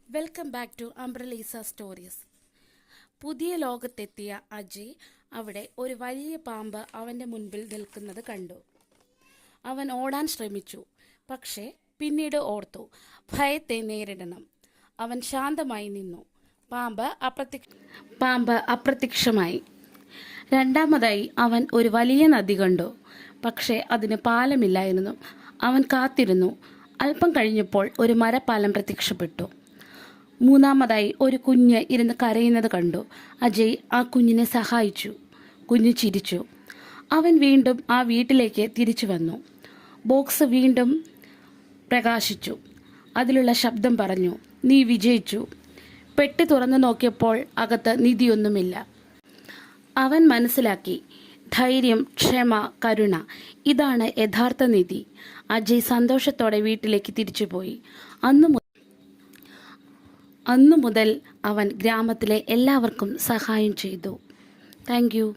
Welcome back to അംബ്രലീസ stories. പുതിയ ലോകത്തെത്തിയ അജയ് അവിടെ ഒരു വലിയ പാമ്പ് അവൻ്റെ മുൻപിൽ നിൽക്കുന്നത് കണ്ടു. അവൻ ഓടാൻ ശ്രമിച്ചു, പക്ഷേ പിന്നീട് ഓർത്തു ഭയത്തെ നേരിടണം. അവൻ ശാന്തമായി നിന്നു. പാമ്പ് അപ്രത്യക്ഷമായി. രണ്ടാമതായി അവൻ ഒരു വലിയ നദി കണ്ടു, പക്ഷേ അതിന് പാലമില്ലായിരുന്നു. അവൻ കാത്തിരുന്നു. അല്പം കഴിഞ്ഞപ്പോൾ ഒരു മരപ്പാലം പ്രത്യക്ഷപ്പെട്ടു. മൂന്നാമതായി ഒരു കുഞ്ഞ് ഇരുന്ന് കരയുന്നത് കണ്ടു. അജയ് ആ കുഞ്ഞിനെ സഹായിച്ചു. കുഞ്ഞ് ചിരിച്ചു. അവൻ വീണ്ടും ആ വീട്ടിലേക്ക് തിരിച്ചു വന്നു. ബോക്സ് വീണ്ടും പ്രകാശിച്ചു. അതിലുള്ള ശബ്ദം പറഞ്ഞു, "നീ വിജയിച്ചു." പെട്ടി തുറന്നു നോക്കിയപ്പോൾ അകത്ത് നിധിയൊന്നുമില്ല. അവൻ മനസ്സിലാക്കി, ധൈര്യം, ക്ഷമ, കരുണ, ഇതാണ് യഥാർത്ഥ നിധി. അജയ് സന്തോഷത്തോടെ വീട്ടിലേക്ക് തിരിച്ചുപോയി. അന്നു മുതൽ അവൻ ഗ്രാമത്തിലെ എല്ലാവർക്കും സഹായം ചെയ്തു. Thank you.